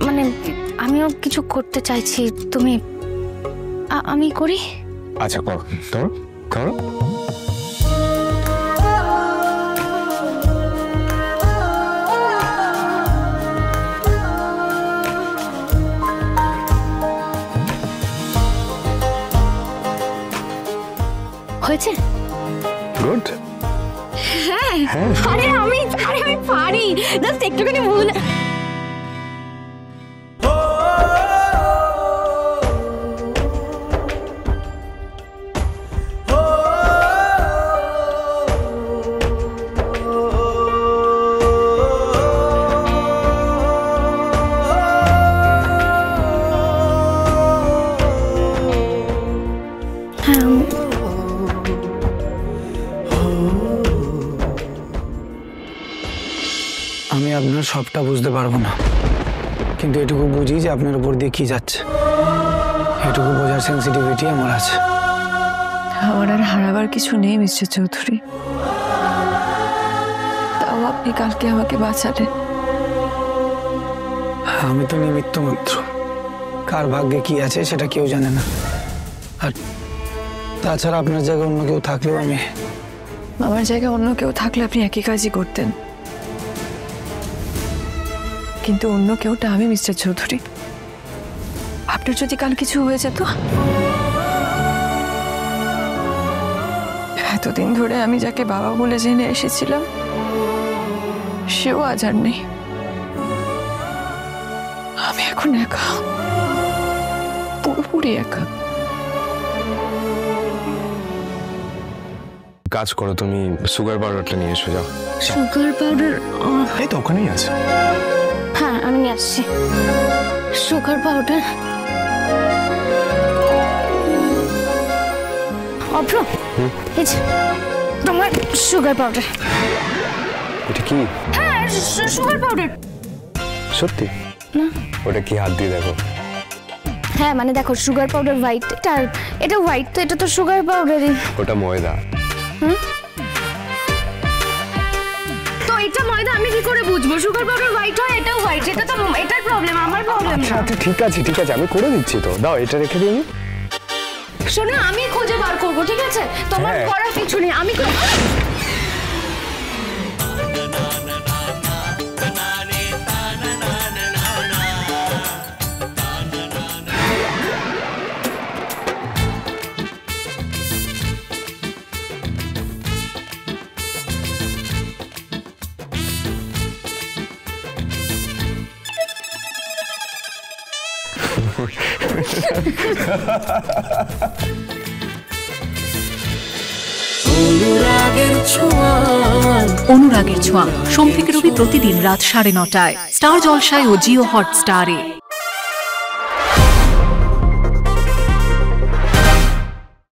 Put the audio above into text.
মানে আমিও কিছু করতে চাইছি, তুমি আমি করি। আচ্ছা করো করো করো। হয়েছে? গুড। হ্যাঁ আরে আমি পারি, জাস্ট একটুখানি ভুল। আমি আপনার সবটা বুঝতে পারবো না, কিন্তু এটুকু বুঝি যে আপনার উপর দিয়ে কি যাচ্ছে, এটুকু বোঝার সেন্সিটিভিটি আমার আছে। আমার আর হারাবার কিছু নেই মিস্টার চৌধুরী, তাও আপনি কালকে আমাকে বাঁচালেন। আমি তো নিমিত্ত মাত্র, কার ভাগ্যে কি আছে সেটা কেউ জানে না। আর তাছাড়া আপনার জায়গায় অন্য কেউ থাকলেও আমার জায়গায় অন্য কেউ থাকলে আপনি একই কাজই করতেন, কিন্তু অন্য কেউটা আমি মিস্টার চৌধুরী। আপনার যদি কাল কিছু হয়ে যেত, এতদিন ধরে আমি যাকে বাবা বলে জেনে এসেছিলাম সেও আজ আর নেই। আমি এখন একা, পুরোপুরি একা। কাজ করো, তুমি সুগার পাউডারটা নিয়ে এসো। যাও। Sugar powder? এই তো ওখানেই আছে। হ্যাঁ আমি নিয়ে আসছি সুগার পাউডার। অভ্র, এই যে তোমার সুগার পাউডার। এটা কি? হ্যাঁ সুগার পাউডার। সত্যি? না। ওটা কি হাত দিয়ে দেখো? হ্যাঁ মানে দেখো সুগার পাউডার হোয়াইট, এটা হোয়াইট, তো এটা তো সুগার পাউডারই। ওটা ময়দা। তো এটা ময়দা আমি কি করে বুঝবো? সুগার পাউডার হোয়াইট হয়, এটাও হোয়াইট, এটা তো এটার প্রবলেম, আমার প্রবলেম না। আচ্ছা ঠিক আছে ঠিক আছে, আমি করে দিচ্ছি তো। দাও এটা রেখে দিই। শোনো আমি খুঁজে বার করবো, ঠিক আছে? তোমার করার কিছু নেই, আমি অনুরাগের ছোঁয়া সোম থেকে রবি প্রতিদিন রাত 9:30টায় স্টার জলসায় ও জিও হটস্টারে।